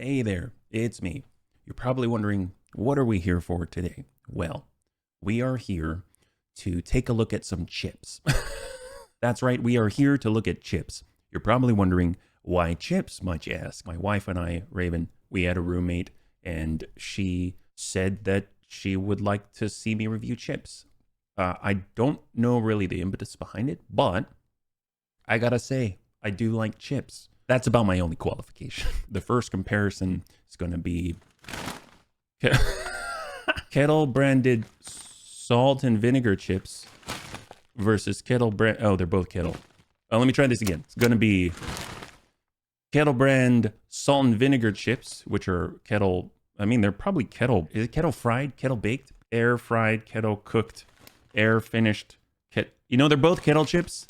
Hey there, it's me. You're probably wondering, what are we here for today? Well, we are here to take a look at some chips. That's right, we are here to look at chips. You're probably wondering, why chips, might you ask? My wife and I, Raven, we had a roommate, and she said that she would like to see me review chips. I don't know really the impetus behind it, but I gotta say, I do like chips. That's about my only qualification. The first comparison is going to be Kettle branded salt and vinegar chips versus Kettle brand. Oh, they're both Kettle. Let me try this again. It's going to be Kettle brand salt and vinegar chips, which are Kettle. I mean, they're probably Kettle. Is it Kettle fried, Kettle baked, air fried, Kettle cooked, air finished? You know, they're both Kettle chips.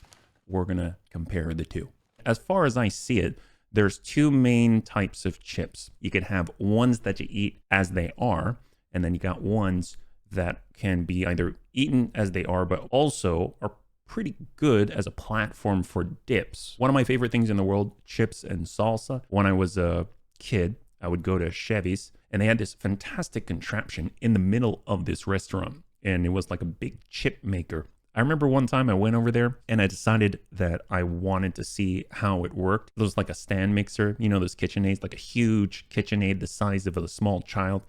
We're going to compare the two. As far as I see it, there's two main types of chips. You could have ones that you eat as they are, and then you got ones that can be either eaten as they are, but also are pretty good as a platform for dips. One of my favorite things in the world, chips and salsa. When I was a kid, I would go to Chevy's, and they had this fantastic contraption in the middle of this restaurant, and it was like a big chip maker. I remember one time I went over there and I decided that I wanted to see how it worked. It was like a stand mixer, you know, those KitchenAids, like a huge KitchenAid the size of a small child.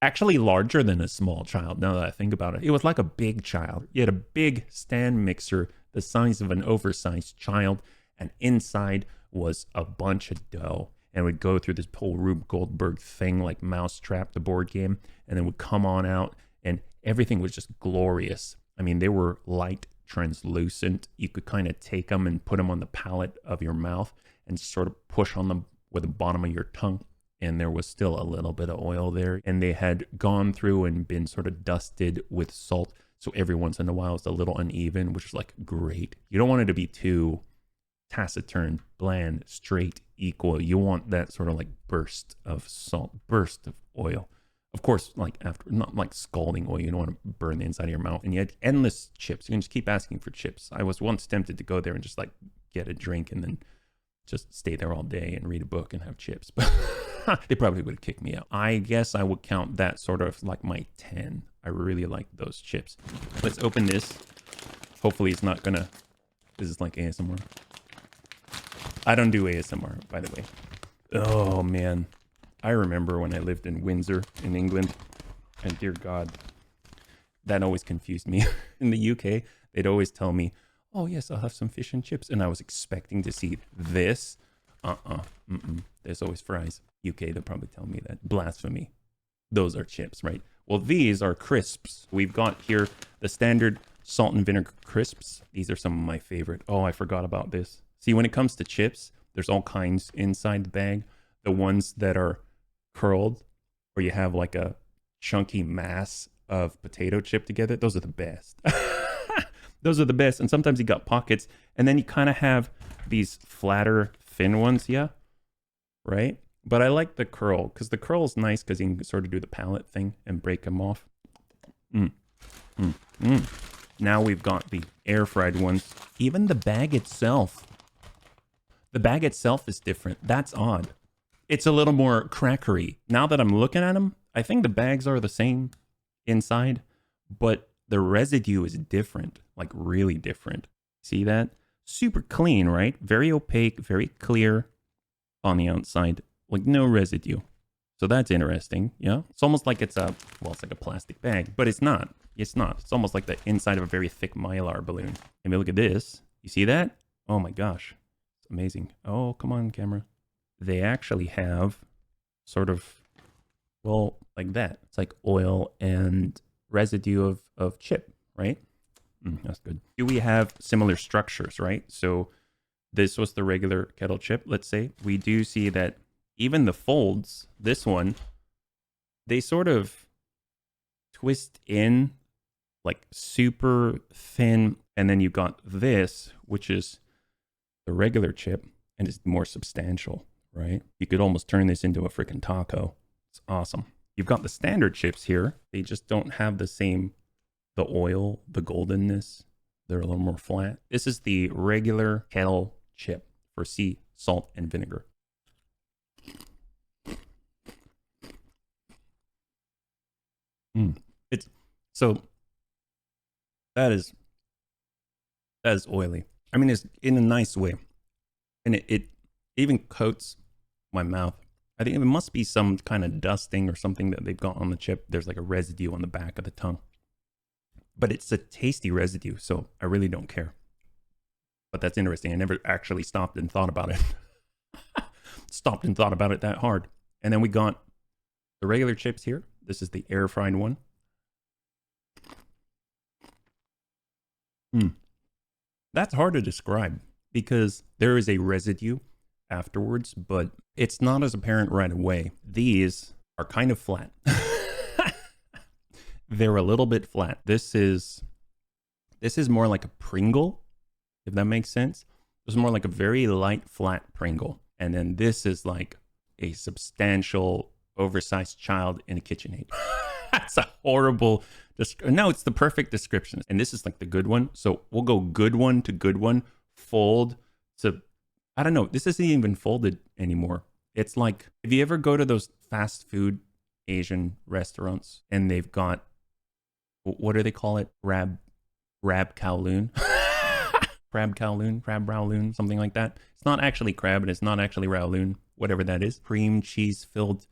Actually larger than a small child, now that I think about it. It was like a big child. You had a big stand mixer the size of an oversized child, and inside was a bunch of dough. And would go through this whole Rube Goldberg thing like Mousetrap, the board game, and then would come on out, and everything was just glorious. I mean, they were light, translucent. You could kind of take them and put them on the palate of your mouth and sort of push on them with the bottom of your tongue. And there was still a little bit of oil there. And they had gone through and been sort of dusted with salt. So every once in a while it's a little uneven, which is like great. You don't want it to be too taciturn, bland, straight, equal. You want that sort of like burst of salt, burst of oil. Of course, like after, not like scalding oil, you don't want to burn the inside of your mouth. And you had endless chips. You can just keep asking for chips. I was once tempted to go there and just like get a drink and then just stay there all day and read a book and have chips. But they probably would have kicked me out. I guess I would count that sort of like my 10. I really like those chips. Let's open this. Hopefully it's not gonna, this is like ASMR. I don't do ASMR, by the way. Oh man. I remember when I lived in Windsor in England, and dear God, that always confused me. In the UK, they'd always tell me, oh yes, I'll have some fish and chips. And I was expecting to see this. There's always fries. UK, they'll probably tell me that. Blasphemy. Those are chips, right? Well, these are crisps. We've got here the standard salt and vinegar crisps. These are some of my favorite. Oh, I forgot about this. See, when it comes to chips, there's all kinds inside the bag. The ones that are curled, or you have like a chunky mass of potato chip together, those are the best. Those are the best. And sometimes you got pockets, and then you kind of have these flatter, thin ones, yeah, right? But I like the curl, because the curl is nice because you can sort of do the palate thing and break them off. Now we've got the air fried ones. Even the bag itself. The bag itself is different. That's odd. It's a little more crackery. Now that I'm looking at them, I think the bags are the same inside, but the residue is different, like really different. See that? Super clean, right? Very opaque, very clear on the outside, like no residue. So that's interesting, yeah? It's almost like it's a, well, it's like a plastic bag, but it's not. It's not. It's almost like the inside of a very thick Mylar balloon. And look at this. You see that? Oh my gosh. It's amazing. Oh, come on, camera. They actually have sort of, well, like that. It's like oil and residue of chip, right? That's good. Do we have similar structures, right? So this was the regular kettle chip, let's say. We do see that even the folds, this one, they sort of twist in like super thin. And then you got this, which is the regular chip, and it's more substantial. Right? You could almost turn this into a freaking taco. It's awesome. You've got the standard chips here. They just don't have the same, the oil, the goldenness. They're a little more flat. This is the regular kettle chip for sea salt and vinegar. It's so that is oily. I mean, it's in a nice way, and it even coats my mouth. I think it must be some kind of dusting or something that they've got on the chip. There's like a residue on the back of the tongue, but it's a tasty residue, so I really don't care. But that's interesting. I never actually stopped and thought about it. Stopped and thought about it that hard. And then we got the regular chips here. This is the air fried one. That's hard to describe because there is a residue afterwards, but it's not as apparent right away. These are kind of flat. They're a little bit flat. This is more like a Pringle, if that makes sense. This is more like a very light, flat Pringle. And then this is like a substantial, oversized child in a KitchenAid. That's a horrible, no, it's the perfect description. And this is like the good one. So we'll go good one to good one, fold to, I don't know, this isn't even folded anymore. It's like, if you ever go to those fast food Asian restaurants and they've got, what do they call it? Crab Kowloon. Crab Kowloon, something like that. It's not actually crab and it's not actually Kowloon, whatever that is. Cream cheese filled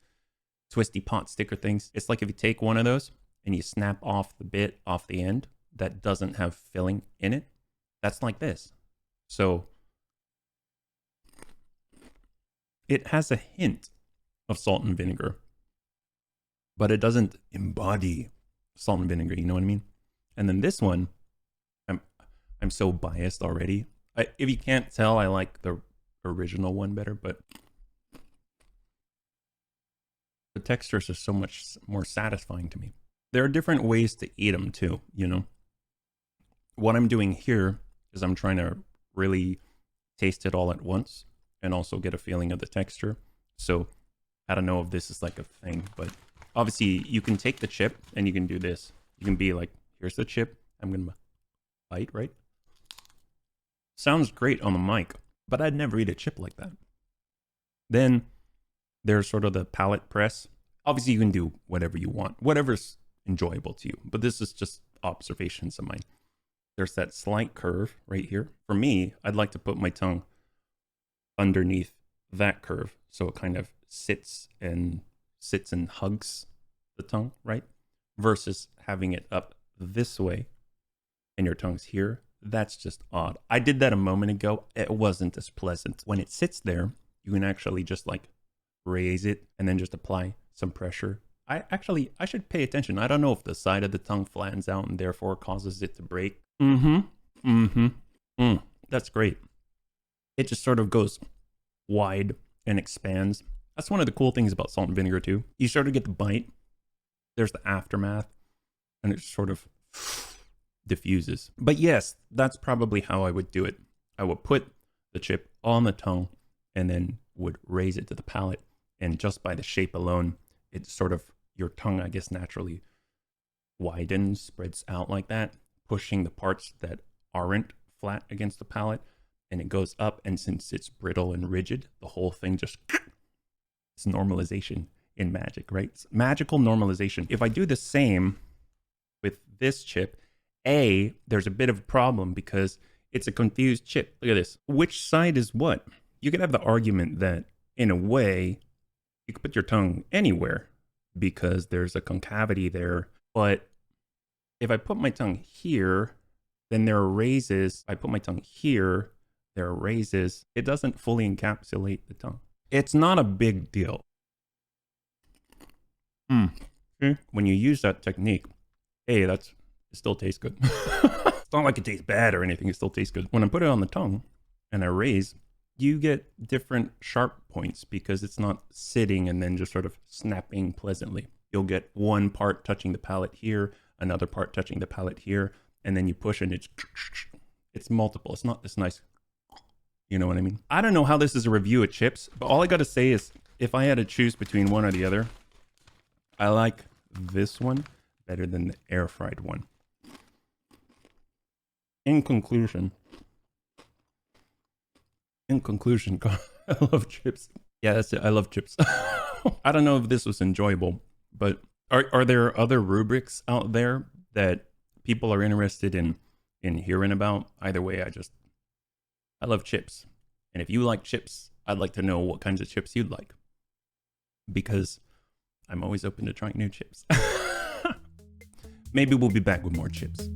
twisty pot sticker things. It's like if you take one of those and you snap off the bit off the end that doesn't have filling in it, that's like this. So it has a hint of salt and vinegar, but it doesn't embody salt and vinegar, you know what I mean? And then this one, I'm so biased already. If you can't tell, I like the original one better, but the textures are so much more satisfying to me. There are different ways to eat them too, you know? What I'm doing here is I'm trying to really taste it all at once and also get a feeling of the texture. So I don't know if this is like a thing, but obviously you can take the chip and you can do this. You can be like, here's the chip. I'm going to bite, right? Sounds great on the mic, but I'd never eat a chip like that. Then there's sort of the palate press. Obviously, you can do whatever you want, whatever's enjoyable to you. But this is just observations of mine. There's that slight curve right here. For me, I'd like to put my tongue underneath that curve, so it kind of sits and hugs the tongue, right? Versus having it up this way and your tongue's here. That's just odd. I did that a moment ago. It wasn't as pleasant. When it sits there, you can actually just like raise it and then just apply some pressure. I should pay attention. I don't know if the side of the tongue flattens out and therefore causes it to break. That's great. It just sort of goes wide and expands. That's one of the cool things about salt and vinegar too. You sort of get the bite. There's the aftermath and it sort of diffuses. But yes, that's probably how I would do it. I would put the chip on the tongue and then would raise it to the palate. And just by the shape alone, it's sort of, your tongue, I guess, naturally widens, spreads out like that, pushing the parts that aren't flat against the palate. And it goes up. And since it's brittle and rigid, the whole thing just, it's normalization in magic, right? It's magical normalization. If I do the same with this chip, there's a bit of a problem because it's a confused chip. Look at this. Which side is what? You could have the argument that, in a way, you could put your tongue anywhere because there's a concavity there. But if I put my tongue here, then there are raises. I put my tongue here, there are raises. It doesn't fully encapsulate the tongue. It's not a big deal. Okay. When you use that technique, it still tastes good. It's not like it tastes bad or anything. It still tastes good. When I put it on the tongue and I raise, you get different sharp points because it's not sitting and then just sort of snapping pleasantly. You'll get one part touching the palate here, another part touching the palate here, and then you push and it's multiple. It's not this nice, you know what I mean? I don't know how this is a review of chips, but all I got to say is if I had to choose between one or the other, I like this one better than the air fried one. In conclusion, I love chips. Yeah, that's it. I love chips. I don't know if this was enjoyable, but Are there other rubrics out there that people are interested in hearing about? Either way, I love chips. And if you like chips, I'd like to know what kinds of chips you'd like. Because I'm always open to trying new chips. Maybe we'll be back with more chips.